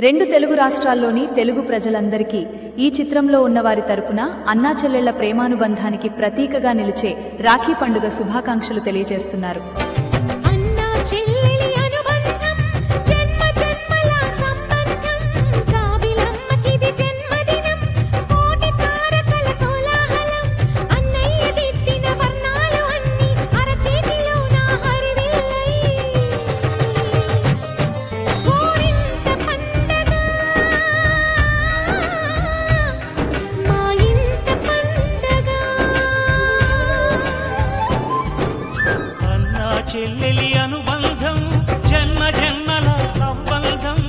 రెండు తెలుగు రాష్ట్రాల్లోని తెలుగు ప్రజలందరికీ ఈ చిత్రంలో ఉన్నవారి తరపున అన్నా చెల్లెళ్ల ప్రేమానుబంధానికి ప్రతీకగా నిలిచే రాఖీ పండుగ శుభాకాంక్షలు తెలియజేస్తున్నారు. చెల్లెలి అనుబంధం జన్మ జన్మల సంబంధం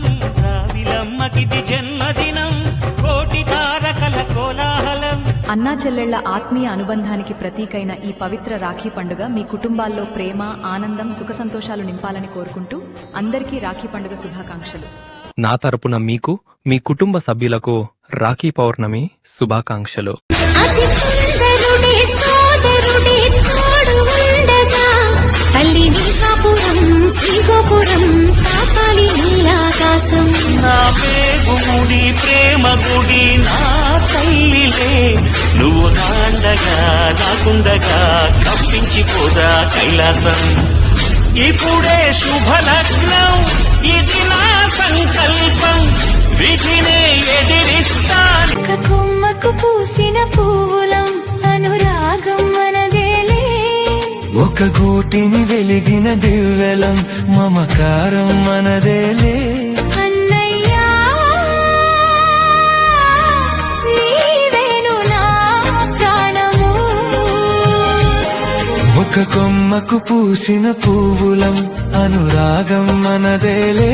రావిలమ్మకిది జన్మదినం కోటి తారకల కోలాహలం. అన్నా చెల్లెళ్ల ఆత్మీయ అనుబంధానికి ప్రతీకైన ఈ పవిత్ర రాఖీ పండుగ మీ కుటుంబాల్లో ప్రేమ, ఆనందం, సుఖ సంతోషాలు నింపాలని కోరుకుంటూ అందరికీ రాఖీ పండుగ శుభాకాంక్షలు. నా తరపున మీకు, మీ కుటుంబ సభ్యులకు రాఖీ పౌర్ణమి శుభాకాంక్షలు. నా పేగుముడి ప్రేమ గుడి నా తల్లిలే, నువ్వు నాండగా నాకుండగా కప్పించిపోదా కైలాసం. ఇప్పుడే శుభలగ్నం, ఇది నా సంకల్పం, విధినే ఎదిరిస్తాను. కొమ్మకు పూసిన పువ్వులం అనురాగం మనదేలే, ఒక గోటిని వెలిగిన దివ్వెలం మమకారం మనదేలే. అన్నయ్యా నీవేను నా ప్రాణము, ఒక కొమ్మకు పూసిన పువ్వులం అనురాగం మనదేలే.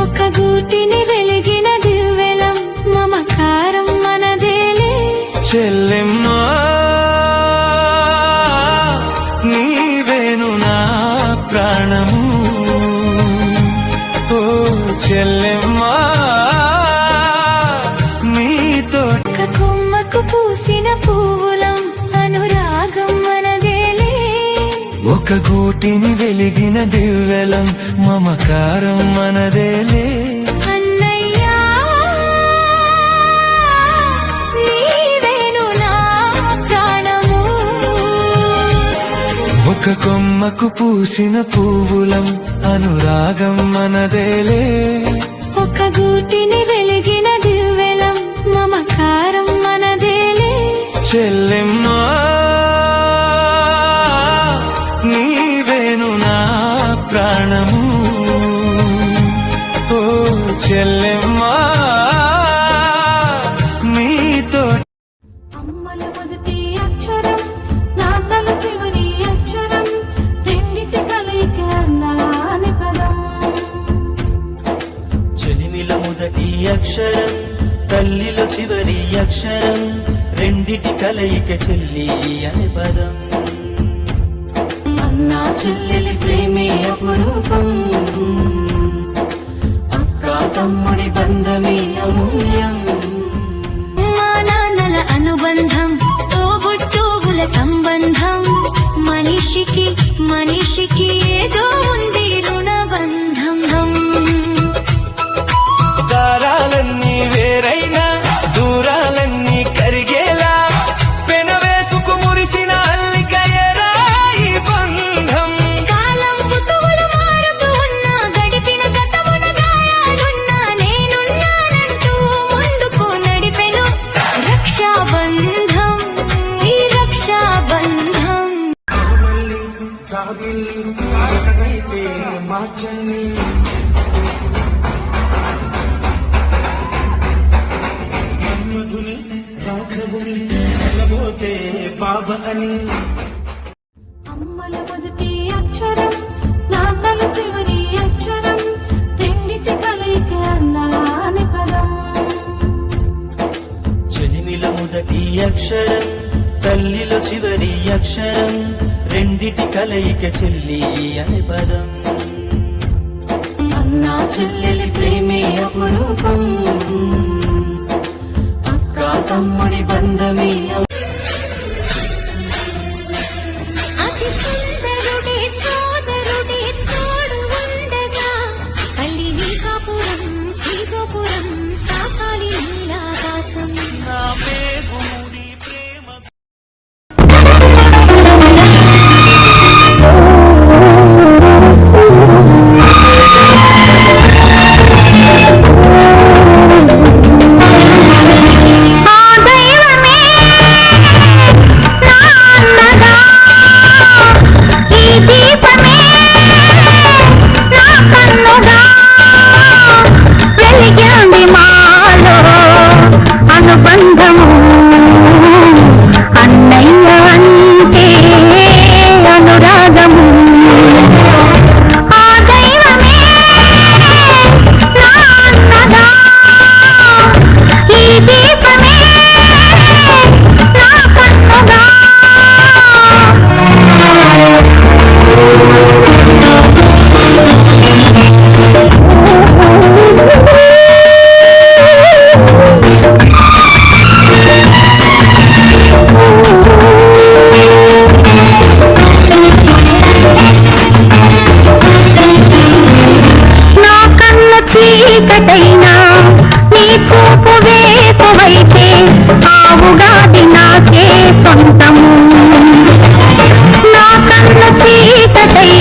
ఒక గూటిని వెలిగిన దివ్వెలం మమకారం మనదేలే. చెల్లెమ్మా నీవేను నా ప్రాణము, ఓ చెల్లెమ్మా నీతో. ఒక కొమ్మకు పూసిన పువ్వులం అనురాగం మనదేలే, ఒక గోటిని వెలిగిన దివ్వెలం మమకారం మనదేలే. అన్నయ్యా నీవేను నా ప్రాణము, ఒక కొమ్మకు పూసిన పువ్వులం అనురాగం మనదేలే. ఒక గూటిని వెలిగిన దివ్వెలం మమకారం మనదేలే. చెల్లెమ్మా నీవేను నా ప్రాణము, ఓ చెల్లెమ్మా నీతో. అమ్మల మొదటి అక్షరం, నాన్నల చివరి అక్షరం, రెండిటి కలయిక అన్నాని పదం. చెలిమిల మొదటి అక్షరం, తల్లిలో చివరి అక్షరం, రెండిటి కలయిక చెల్లి అనే పదం. అన్నా చెల్లెలి ప్రేమే అపురూపం, అక్క తమ్ముడి బంధమే అమూల్యం. మా నాన్నల అనుబంధం, తోబుట్టువుల సంబంధం, మనిషికి మనిషికి ఏదో ఉంది రుణబంధం. దారాలన్నీ వేరైనా దూరాలన్నీ కరిగేలా పెనవేసుకు మురిసిన అల్లికయరా ఈ బంధం. కాలం ఋతువులు మారుతూ ఉన్నా, గడిపిన గతమున గాయాలున్నా, నేనున్నానంటూ ముందుకు నడిపెను రక్షాబంధం, ఈ రక్షాబంధం. అమ్మల మొదటి అక్షరం, నాన్నల చివరి అక్షరం, రెండిటి కలయిక అన్నాని పదం. చెలిమిల మొదటి అక్షరం, తల్లిలో చివరి అక్షరం, రెండిటి కలయిక చెల్లి అనే పదం. అన్నా చెల్లెలి ప్రేమే అపురూపం, అక్క తమ్ముడి బంధమే అతి సుందరుడే సోదరుడే తోడు ఉండగా, అల్లి నీ కాపురం శ్రీగో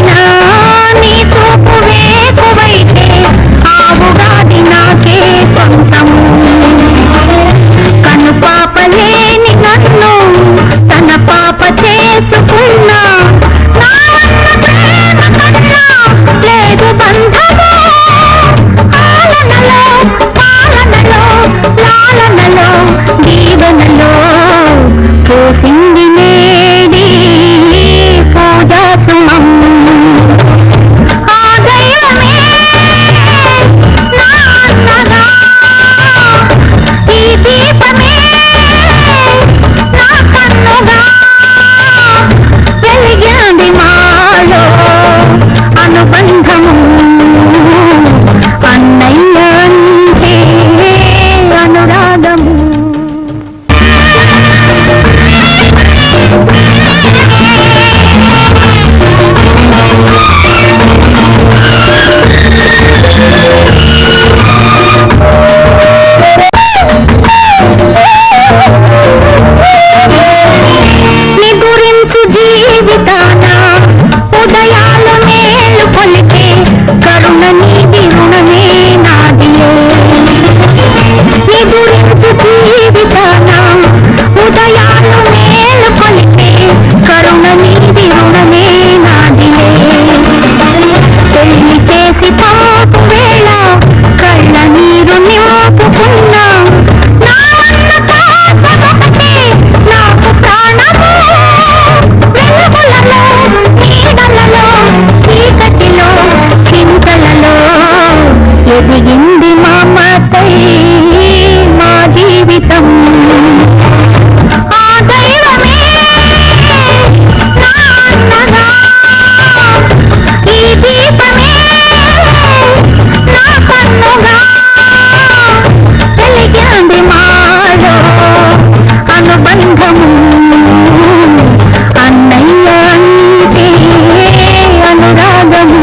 చూసినా నీ చూపు వేకువైతే ఆ ఉగాది నాకే సొంతము కను పాప లేని నన్ను తన పాప చేసుకున్నా నా అన్న ప్రేమ కన్నా లేదు బంధము ఆలనలో పాలనలో లాలనలో దీవెనలో పోసింది నేడి పూజా సుమం ఆ దైవమే నా అన్నగా ఈ దీపమే నా కన్నుగా వెలిగింది మాలో అనుబంధము అన్నయ్య అంటే అనురాగము నీ గురించి జీవితాన ఉదయాలు మేలు కొలికే కరుణ నీది రుణమే నాదియే నీ గురించి జీవితాన ఉదయాలు మేలు కొలికే కరుణ నీది రుణమే నాదియే పెళ్లి చేసి పాపు వేళ కళ్ళ నీరు నింపుకున్నా నా అన్న పాపొకటే నాకు ప్రాణము వెలుగులలో నీడలలో చీకటిలో చింతలలో ఎదిగింది మా మాతై మా జీవితం ఆ దైవమే నా అన్నగా ఈ దీపమే నా కన్నుగా వెలిగింది మాలో అనుబంధము అన్నయ్య అంటే అనురాగము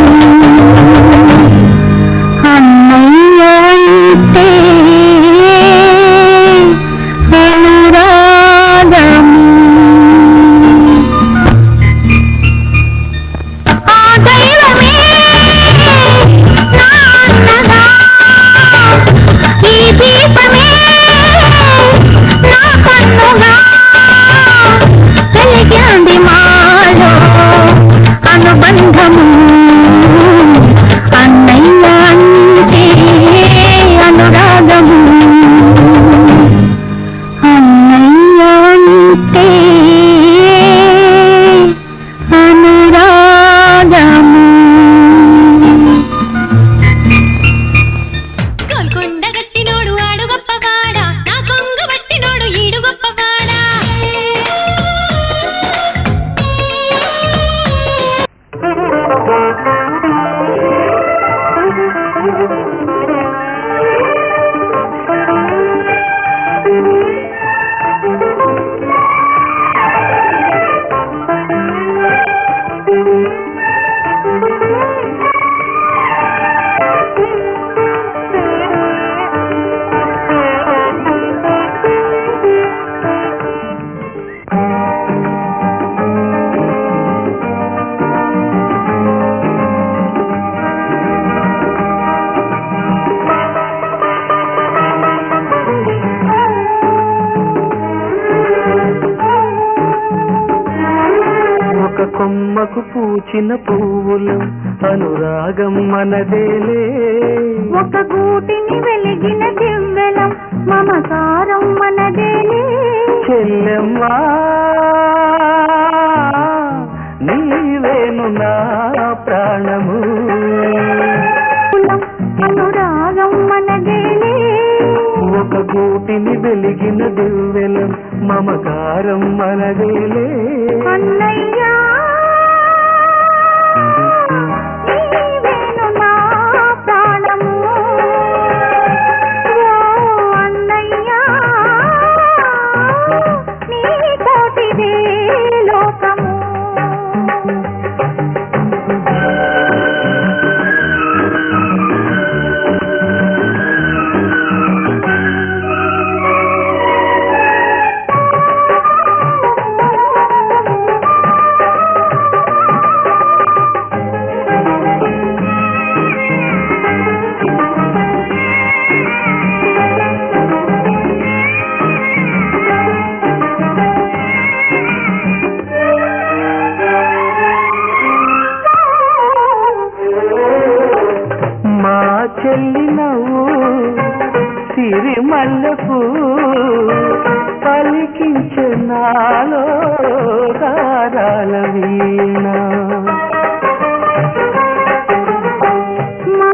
అన్నయ్య అంటే అనురాగము ఆ దైవమే నా అన్నగా ఈ దీపమే నా కన్నుగా వెలిగింది మాలో అనుబంధము అన్నయ్య అంటే అనురాగము అన్నయ్య అంటే అనురాగము గోల్కొండ గట్టినోడు ఆడు గొప్పవాడా నా కొంగు బట్టినోడు ఈడు గొప్పవాడా ఒక కొమ్మకు పూచిన పువ్వులం అనురాగం మనదేలే ఒక గూటిని వెలిగిన దివ్వెలం మమకారం మనదేలే చెల్లెమ్మా నీవేను నా ప్రాణము అనురాగం మనదేలే ఒక గూటిని వెలిగిన దివ్వెలం మమకారం మనదేలే అన్నయ్య నీవేను నా ప్రాణము ఓ అన్నయ్య నీ కోటిదే లోకము చెల్లి నవ్వు సిరిమల్లెపూ పలికించే నాలో గారాల వీణ. మా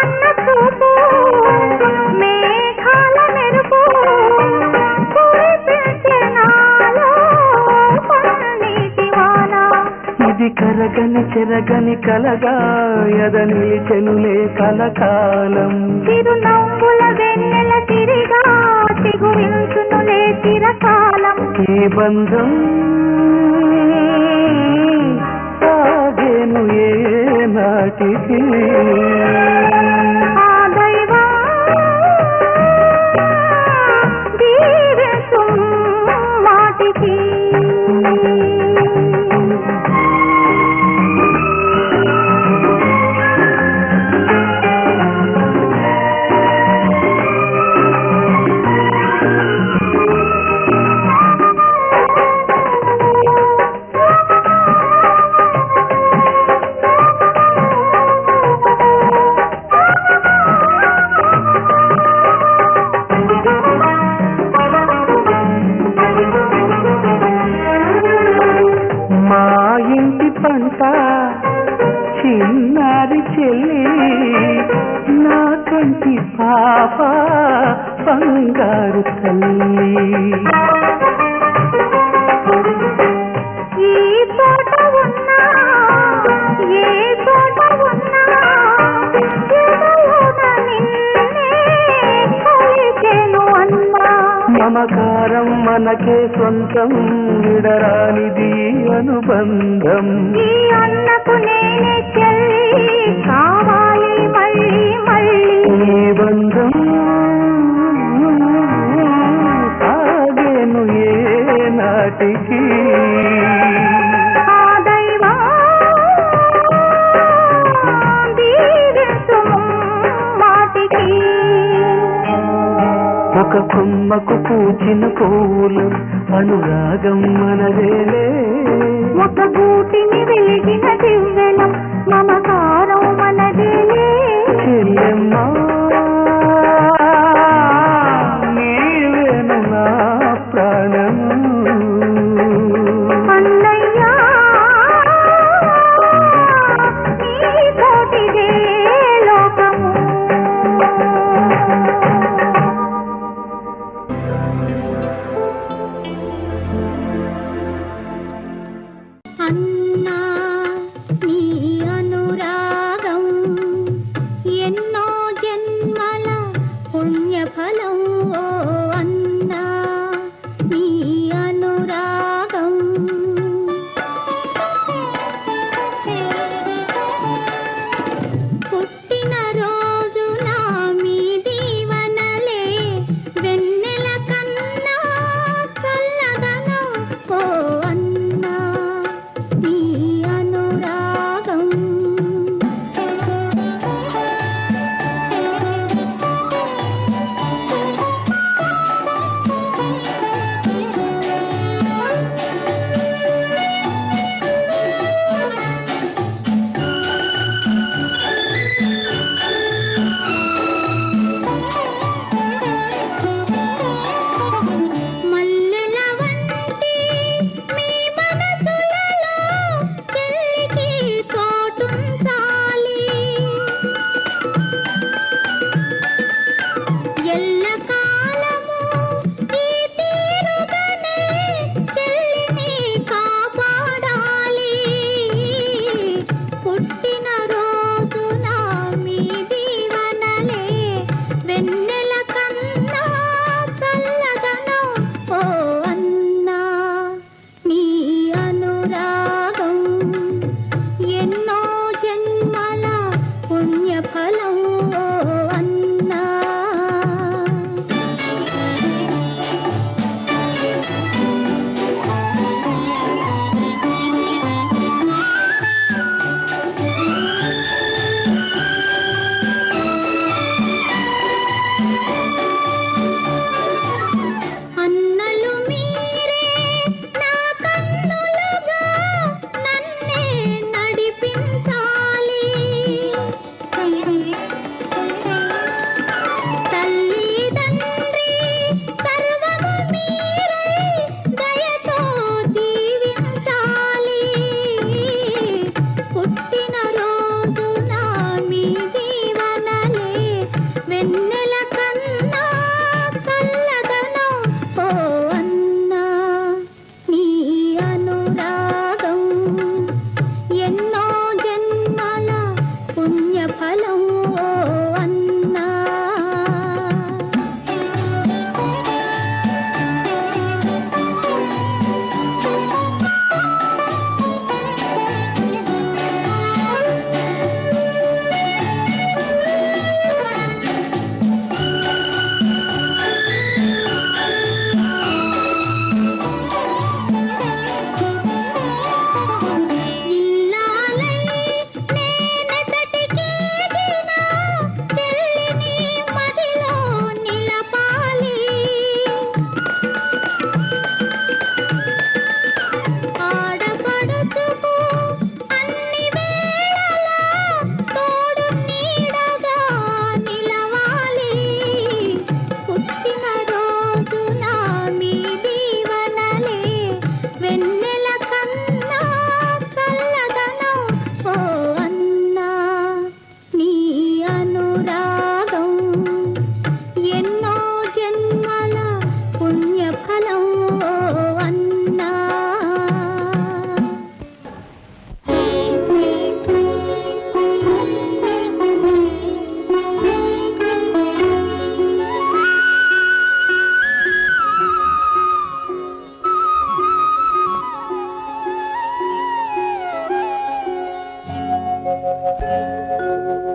అన్న చూపు మేఘాల మెరుపు కురిపించే నాలో పన్నీటి వాన. ఇది కరగని చెరగని కలగా ఎద నిలిచెనులే కలకాలం. చిరునవ్వుల వెన్నెల తిరిగా చిగురించునులే చిరకాలం. ఈ బంధం సాగేను ఏ నాటికి. ఆ దైవం దీవించు మాటికి. మా ఇంటి పంట చిన్నారి చెల్లి నా కంటి పాప బంగారు తల్లి. ఈ తోట ఉన్నా ఏ తోట ఉన్నా ఎదలోన నిన్నే కొలిచెను అన్నా. మమకారం మనకే సొంతం విడరానిది అనుబంధం. ఈ అన్నకు నేనే చెల్లి కావాలి మళ్ళీ మళ్ళీ. ఈ బంధం సాగేను ఏ నాటికి. ఆ దైవం దీవించు మాటికి. ఒక కొమ్మకు పూచిన పూలు అనురాగం మనదేలే. ఒక గూటిని వెలిగిన దివ్వెలం మమకారం మనదేలే. చెల్లెమ్మా నీవేను నా ప్రాణము. అన్నయ్యా నీ తోటిదే లోకము. అన్నా నీ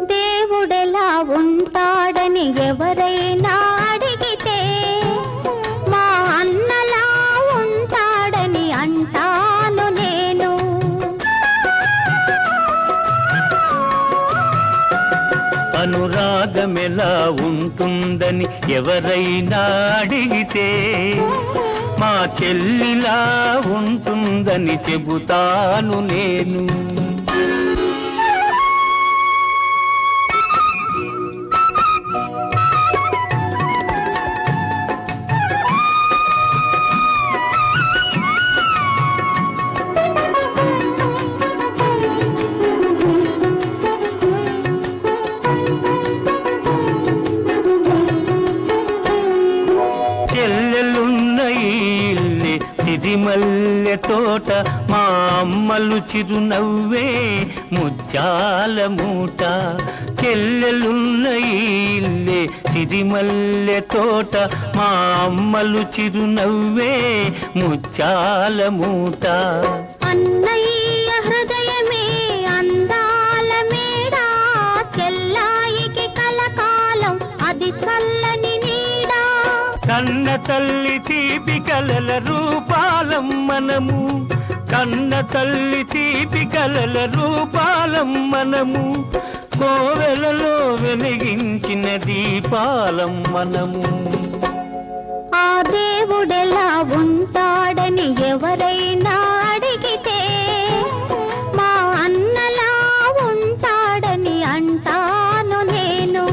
దేవుడెలా ఉంటాడని ఎవరైనా అడిగితే మా అన్నలా ఉంటాడని అంటాను నేను. అనురాగమెలా ఉంటుందని ఎవరైనా అడిగితే మా చెల్లిలా ఉంటుందని చెబుతాను నేను. సిరిమల్లె తోట మా అమ్మలు చిరునవ్వే ముత్యాల మూట. చెల్లెలున్న ఇల్లే సిరిమల్లె తోట మా అమ్మలు చిరునవ్వే ముత్యాల మూట. అన్నయ్య హృదయమే అందాల మేడ, చెల్లాయికి కలకాలం అది చల్లని నీడ. కన్న తల్లి తీపి కలల రూపాలం మనము, కన్న తల్లి తీపి కలల రూపాలం మనము, కోవెలలో వెలిగించిన దీపాలం మనము. ఆ దేవుడెలా ఉంటాడని ఎవరైనా అడిగితే మా అన్నలా ఉంటాడని అంటాను నేను.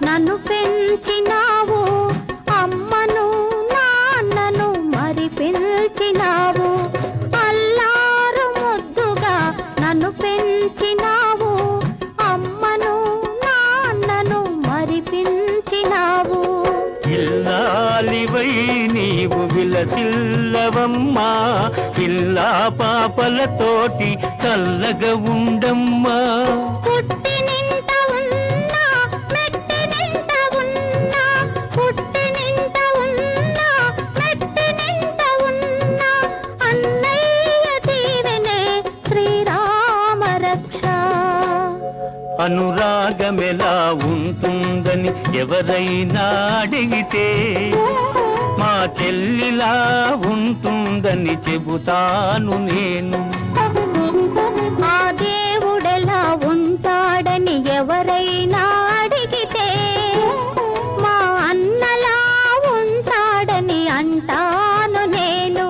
నన్ను పెంచినావు అమ్మను నాన్నను మరి పిలిచినావు. అల్లారు ముద్దుగా నన్ను పెంచినావు అమ్మను నాన్నను మరి పిలిచినావు. ఇల్లాలివై నీవు విలసిల్లవమ్మా, పిల్లా పాపలతోటి చల్లగా ఉండమ్మా. అనురాగమెలా ఉంటుందని ఎవరైనా అడిగితే మా చెల్లిలా ఉంటుందని చెబుతాను నేను. ఆ దేవుడెలా ఉంటాడని ఎవరైనా అడిగితే మా అన్నలా ఉంటాడని అంటాను నేను.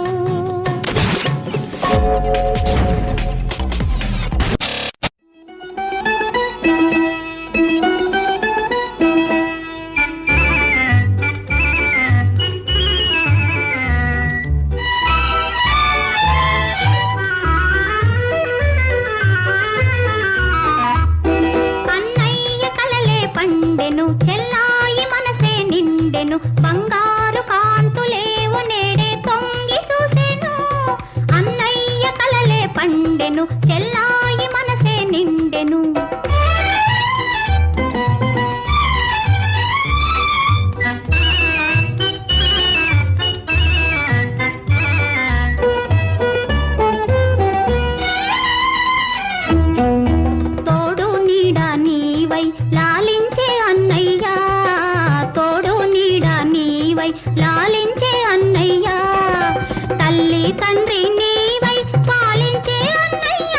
చెల్లాయి మనసే నిండెను, బంగారు కాంతులేవు నేడే తొంగి చూసెను. అన్నయ్య కలలే పండెను, చెల్లాయి మనసే నిండెను. తోడు నీడ నీవై లాలించే అన్నయ్య, తోడు నీడ నీవై లాలించే అన్నయ్య, తల్లి తండ్రి నీవై పాలించే అన్నయ్య.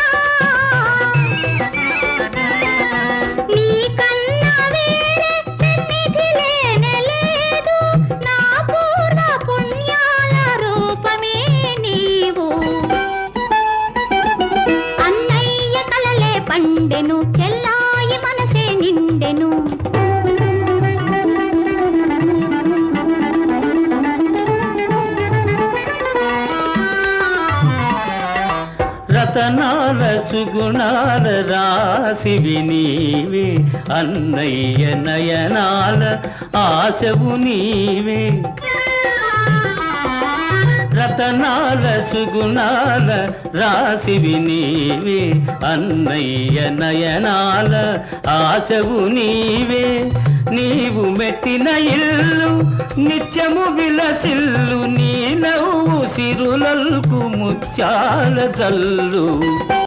నీకన్నా వేరే పెన్నిధి లేనలేదు, నా పూర్వ పుణ్యాల రూపమే నీవు. అన్నయ్య కలలే పండెను, చెల్లాయి మనసే నిండెను. రతనాల సుగుణాల రాశివి నీవే, అన్నయ్య నయనాల ఆశవు నీవే. సుగుణాల రాసివి నీవే అన్నయ్య నయనాల ఆశవు నీవే నీవు మెట్టిన ఇల్లు నిత్యము విలసిల్లు నీ నవ్వు సిరులకు ముత్యాల జల్లు